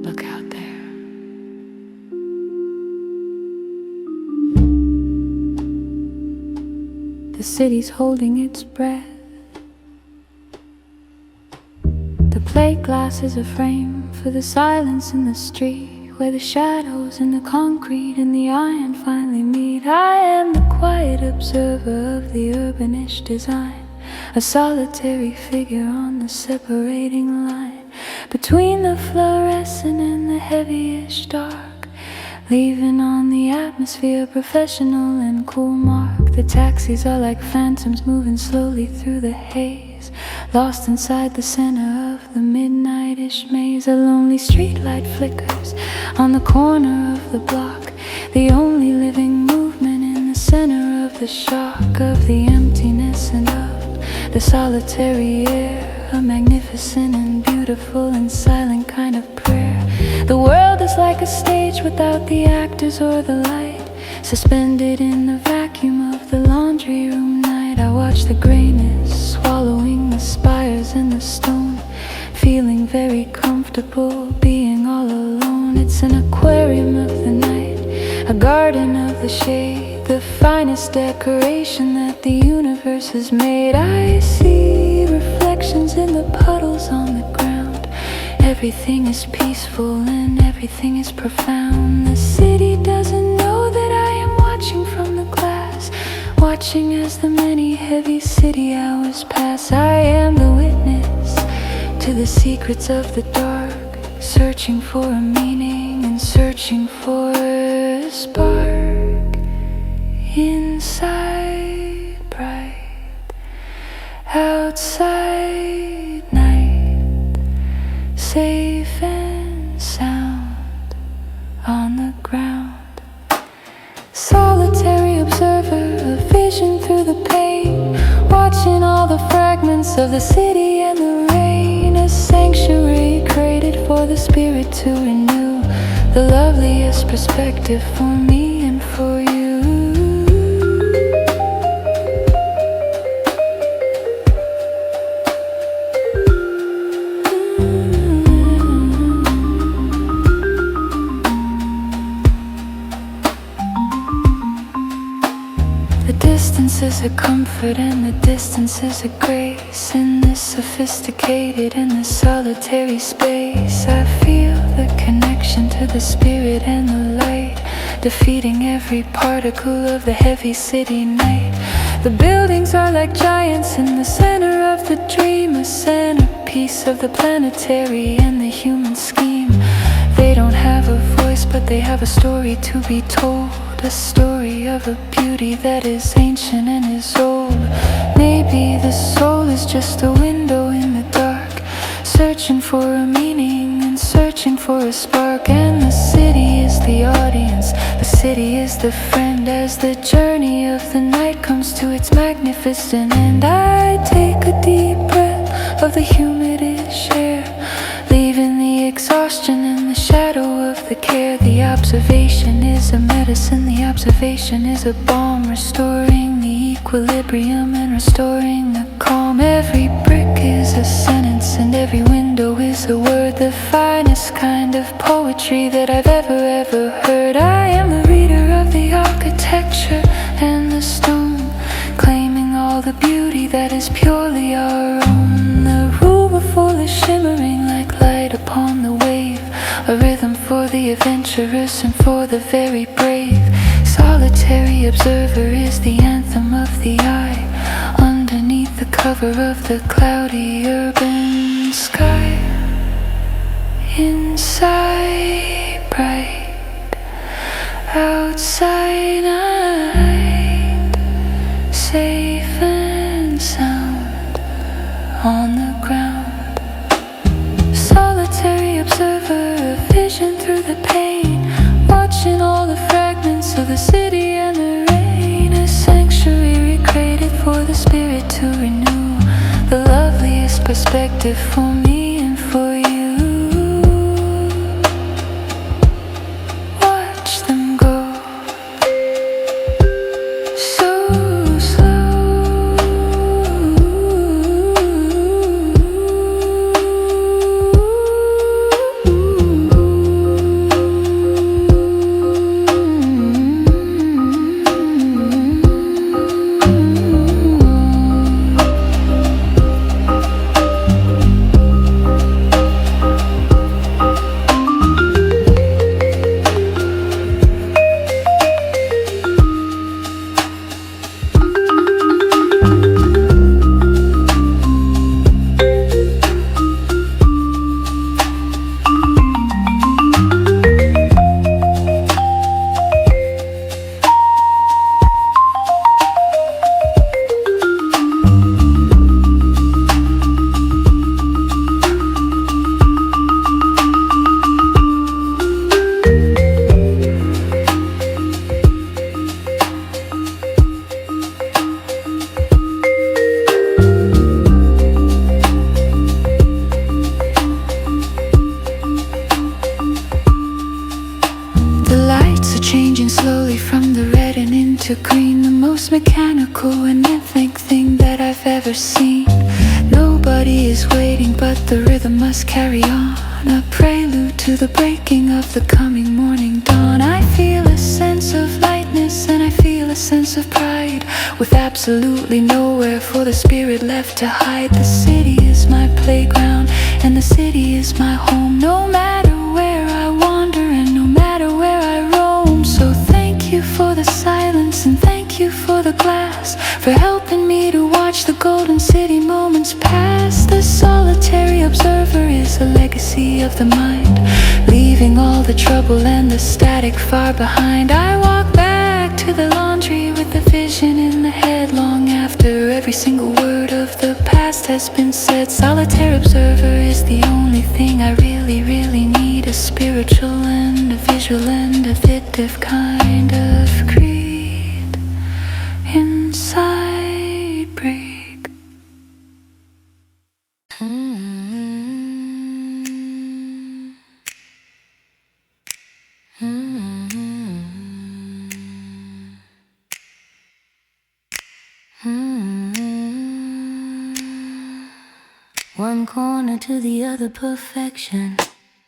[SPEAKER 1] Look out there. The city's holding its breath. The plate glass is a frame for the silence in the street, where the shadows and the concrete and the iron finally meet. I am the quiet observer of the urbanish design, a solitary figure on the separating line between the fluorescent and the heavyish dark, leaving on the atmosphere professional and cool mark. The taxis are like phantoms moving slowly through the haze, lost inside the center of the midnight-ish maze. A lonely streetlight flickers on the corner of the block, the only living movement in the center of the shock of the emptiness and of the solitary air, a magnificent and beautiful and silent kind of prayer. The world is like a stage without the actors or the light, suspended in the vacuum of the laundry room night. I watch the grayness swallowing the spires and the stone, feeling very comfortable being all alone. It's an aquarium of the night, a garden of the shade, the finest decoration that the universe has made. I see reflections in the puddles on the ground. Everything is peaceful and everything is profound. The city doesn't know that I am watching from the glass, watching as the many heavy city hours pass. I am the witness to the secrets of the dark, searching for a meaning and searching for a spark. Inside bright, outside night, safe and sound on the ground. Solitary observer, a vision through the pain, watching all the fragments of the city and the rain. A sanctuary created for the spirit to renew, the loveliest perspective for me and for you. The distance is a comfort and the distance is a grace. In this sophisticated and this solitary space, I feel the connection to the spirit and the light, defeating every particle of the heavy city night. The buildings are like giants in the center of the dream, a centerpiece of the planetary and the human scheme. They don't have a voice, but they have a story to be told, a story of a beauty that is ancient and is old. Maybe the soul is just a window in the dark, searching for a meaning and searching for a spark. And the city is the audience, the city is the friend, as the journey of the night comes to its magnificent end. I take a deep breath of the humid-ish air, leaving the exhaustion in the shadow of the care. The observation is a medicine, the observation is a balm, restoring the equilibrium and restoring the calm. Every brick is a sentence and every window is a word, the finest kind of poetry that I've ever heard. I am the reader of the architecture and the stone, claiming all the beauty that is purely our own. The room full is shimmering like light upon the wave, a rhythm for the adventurous and for the very brave. Solitary observer is the anthem of the eye, underneath the cover of the cloudy urban sky. Inside bright, outside night, safe and sound on the ground. Solitary observer, a vision through the pain, watching all the fragments of the city and the rain. A sanctuary created for the spirit to renew, the loveliest perspective for me and for you. Watch them go so slow, to green, the most mechanical and rhythmic thing that I've ever seen. Nobody is waiting, but the rhythm must carry on, a prelude to the breaking of the coming morning dawn. I feel a sense of lightness sense of pride, with absolutely nowhere for the spirit left to hide. The city is my playground, and the city is my home, no matter where I wander and no matter where I roam. So thank you for the silence and thank you for the glass, for helping me to watch the golden city moments pass. The solitary observer is a legacy of the mind, leaving all the trouble and the static far behind. I walk back to the laundry with the vision in the head, long after every single word of the past has been said. Solitary observer is the only thing I really, really need, a spiritual and a visual and a meditative kind of creed inside break. One corner to the other, perfection.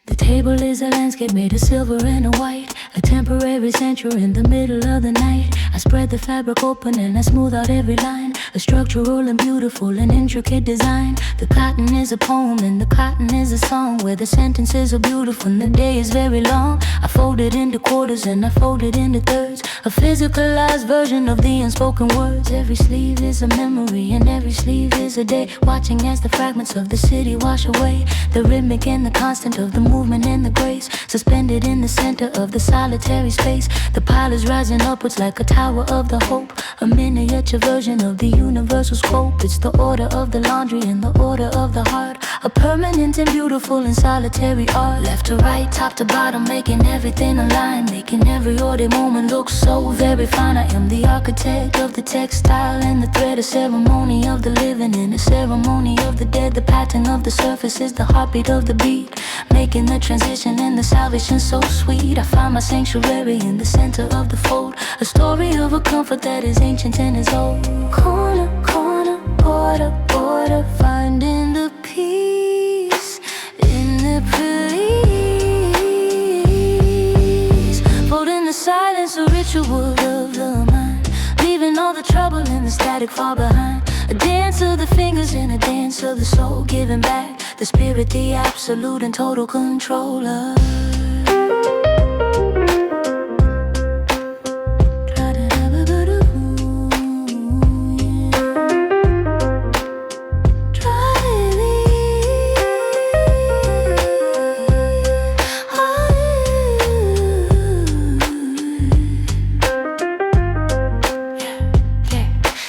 [SPEAKER 1] The table is a landscape made of silver and a white, a temporary center in the middle of the night. I spread the fabric open and I smooth out every line, a structural and beautiful and intricate design. The cotton is a poem and the cotton is a song, where the sentences are beautiful and the day is very long. I fold it into quarters and I fold it into thirds, a physicalized version of the unspoken words. Every sleeve is a memory and every sleeve is a day, watching as the fragments of the city wash away. The rhythmic and the constant of the movement and the grace, suspended in the center of the solitary space. The pile is rising upwards like a tower of the hope, a miniature version of the universal scope. It's the order of the laundry and the order of the heart, a permanent and beautiful and solitary art. Left to right, top to bottom, making everything align, making every ordinary moment look so very fine. I am the architect of the textile and the thread, a ceremony of the living and a ceremony of the dead. The pattern of the surface is the heartbeat of the beat, making the transition and the salvation so sweet. I find my sanctuary in the center of the fold, a story of a comfort that is ancient and is old. Corner, corner, border, border, finding the peace in the police. Folding the silence, a ritual of the mind, leaving all the trouble and the static far behind. A dance of the fingers and a dance of the soul, giving back the spirit, the absolute and total controller.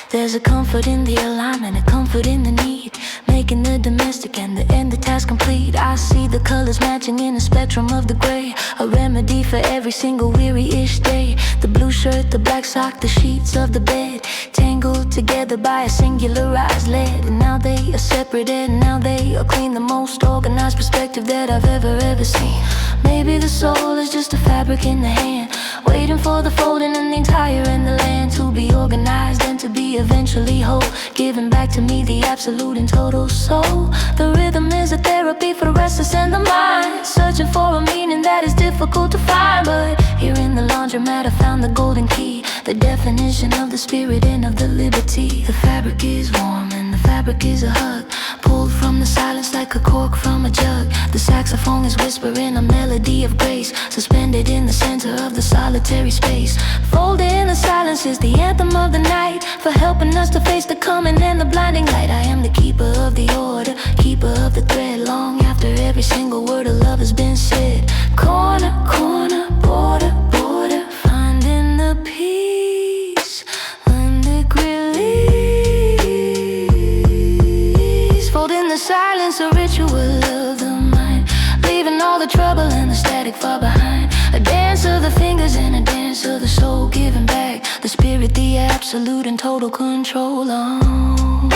[SPEAKER 1] There's a comfort in the alignment, a comfort in the need, making the domestic and the end the task complete. I see the colors matching in a spectrum of the gray, a remedy for every single weary-ish day. The blue shirt, the black sock, the sheets of the bed, tangled together by a singularized lead. And now they are separated, and now they are clean, the most organized perspective that I've ever seen. Maybe the soul is just a fabric in the hand, waiting for the folding and the entire in the land to be organized and to be eventually whole, giving back to me the absolute and total soul. The rhythm is a therapy for the restless and the mind, searching for a meaning that is difficult to find. But here in the laundromat I found the golden key, the definition of the spirit and of the liberty. The fabric is warm and the fabric is a hug, pulled from the silence like a cork from a jug. The saxophone is whispering a melody of grace, suspended in the center of the solitary space. Folded in the silence is the anthem of the night, for helping us to face the coming and the blinding light. I am the keeper of the order, keeper of the thread, long after every single word of love has been said. Corner, corner, border, border, finding the peace when the release. Folding the silence, a ritual of the mind, leaving all the trouble and the static far behind. A dance of the fingers and a dance of the soul, giving back the spirit, the absolute and total control on.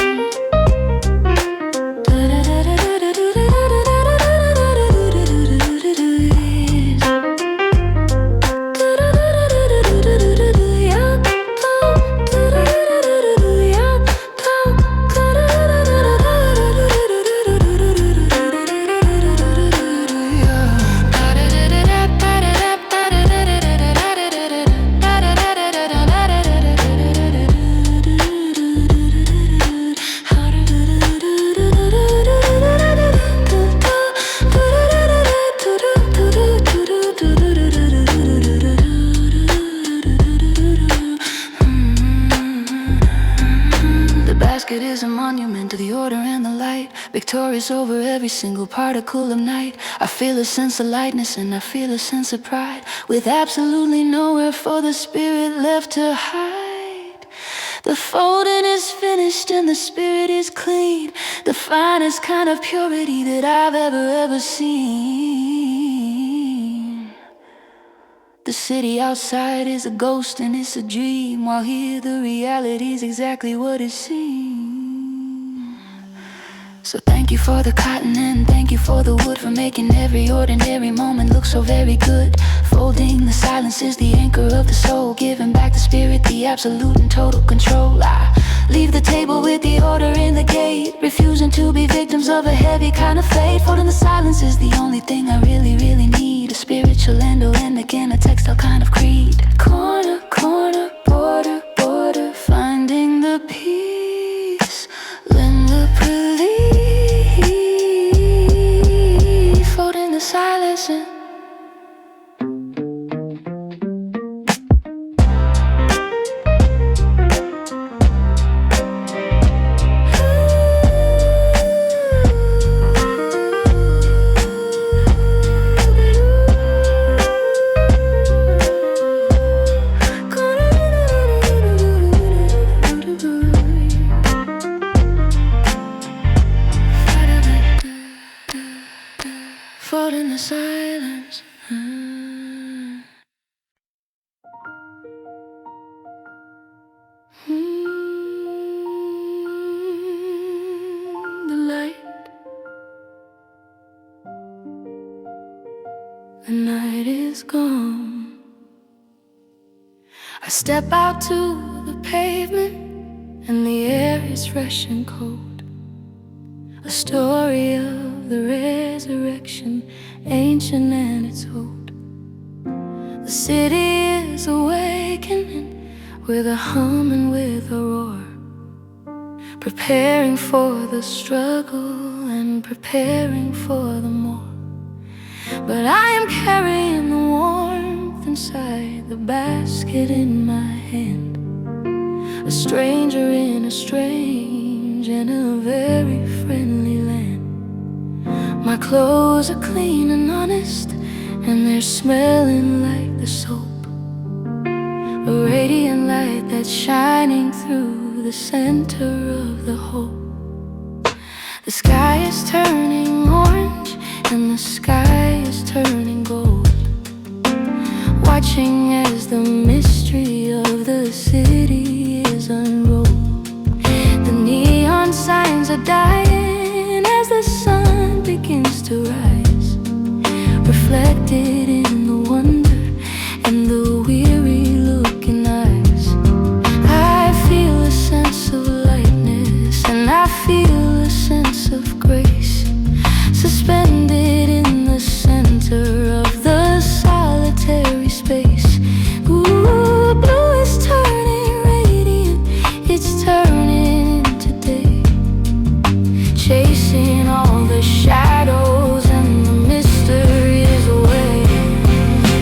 [SPEAKER 1] victorious over every single particle of night. I feel a sense of lightness and I feel a sense of pride, with absolutely nowhere for the spirit left to hide. The folding is finished and the spirit is clean, the finest kind of purity that I've ever seen. The city outside is a ghost and it's a dream, while here the reality's exactly what it seems. So thank you for the cotton and thank you for the wood, for making every ordinary moment look so very good. Folding the silence is the anchor of the soul, giving back the spirit the absolute and total control. I leave the table with the order in the gate, refusing to be victims of a heavy kind of fate. Folding the silence is the only thing I really need, a spiritual and again a textile kind of creed. Corner, corner, border, border, finding the peace, lend the relief, folding the silence in. Folding the silence. The light. The night is gone. I step out to the pavement and the air is fresh and cold. A story of the resurrection, ancient and it's old. The city is awakening with a hum and with a roar, preparing for the struggle and preparing for the more. But I am carrying the warmth inside the basket in my hand, a stranger in a strange and a very friendly land. My clothes are clean and honest, and they're smelling like the soap, a radiant light that's shining through the center of the hope. The sky is turning orange and the sky is turning gold, watching as the mystery of the city is unrolled. The neon signs are dying as the sun begins to rise, reflected in the wonder and the weary looking eyes. I feel a sense of lightness and I feel a sense of grace, suspended in the center of the solitary space. Ooh, blue is turning radiant, it's turning into day, chasing all the shadows and the mysteries away.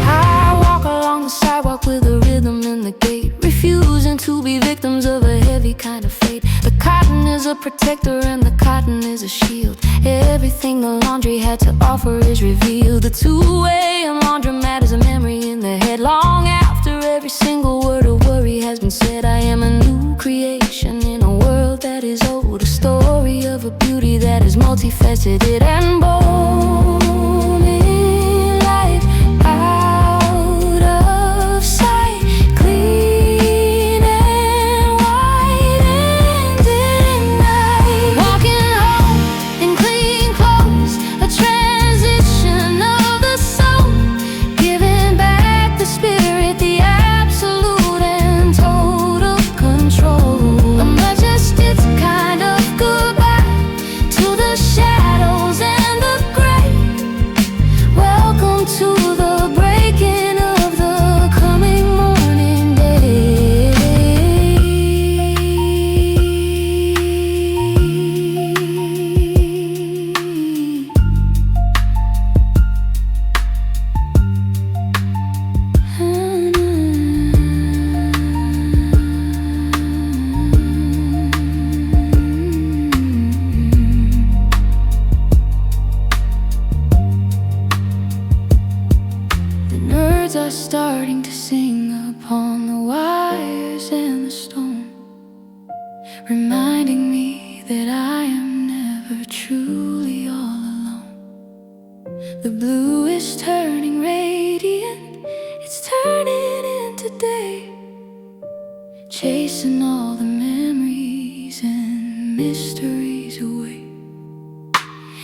[SPEAKER 1] I walk along the sidewalk with a rhythm in the gait, refusing to be victims of a heavy kind of fate. The cotton is a protector and the cotton is a shield. Everything the laundry had to offer is revealed. The two-way AM Laundromat is a memory in the head. Long after every single word of worry has been said, I am a new creation in a world that is old, a story of a beauty that is multifaceted and bold. In life, out of sight, clean and white and in night. Walking home in clean clothes, a transition of the soul, giving back the spirit the absolute and total control. A majestic kind of goodbye to the shadows and the gray. chasing all the memories and mysteries away.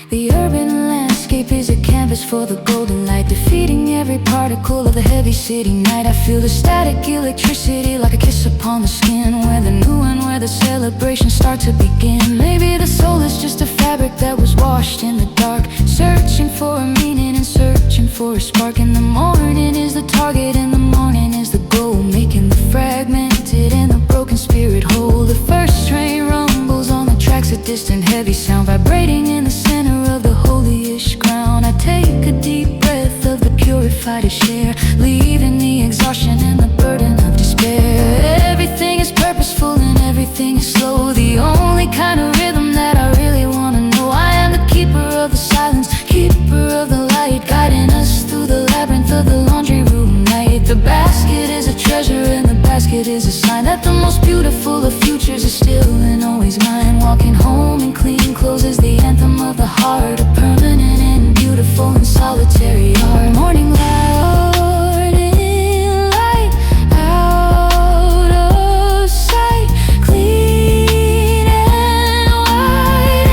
[SPEAKER 1] The urban landscape is a canvas for the golden light, defeating every particle of the heavy city night. I feel the static electricity like a kiss upon the skin, where the new and where the celebrations start to begin. Maybe the soul is just a fabric that was washed in the dark, searching for a meaning and searching for a spark. In the morning is the target, in the morning is the goal, making the fragmented and the broken spirit whole. The first train rumbles on the tracks, a distant heavy sound vibrating in the center of the holy-ish ground. I take a deep breath of the purified air, leaving the exhaustion and the burden of despair. Everything is purposeful and everything is slow, the only kind of rhythm that I really want to know. I am the keeper of the silence, keeper of the light, guiding us through the labyrinth of the laundry room night. The basket is a treasure and the basket is a sign that the most beautiful of futures is still and always mine. Walking home in clean clothes is the anthem of the heart, a permanent and beautiful and solitary art. Morning loud in light, out of sight, clean and white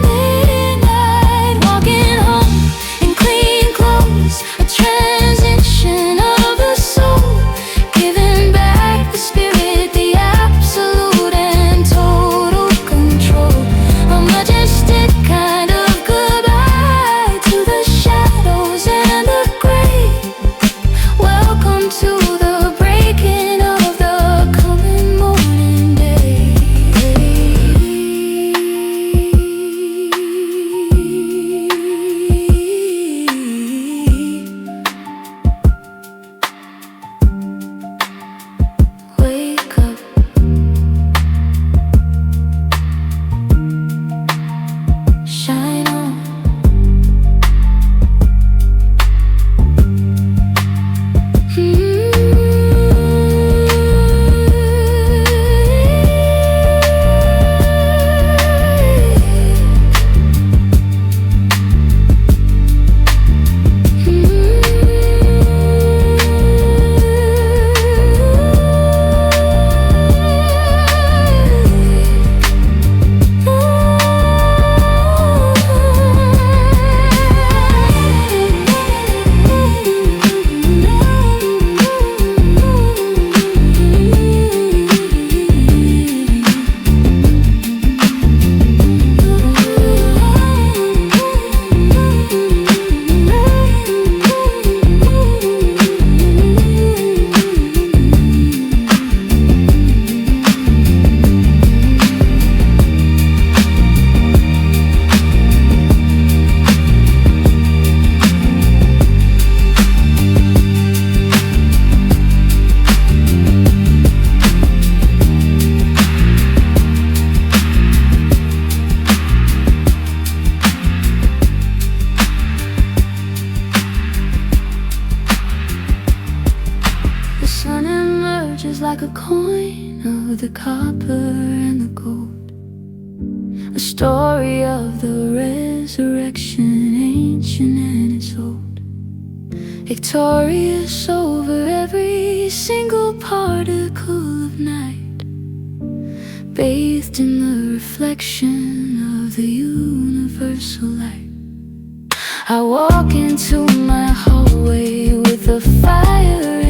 [SPEAKER 1] in midnight. Walking home in clean clothes, a transition of the soul, giving back the spirit, the absolute and total control. A majestic kind of goodbye to the shadows and the gray. Welcome to the breaking of the coming morning day. Wake up, shine on. The sun emerges like a coin of the copper and the gold, a story of the resurrection, ancient and it's old, victorious over every single particle of night, bathed in the reflection of the universal light. I walk into my hallway with a fire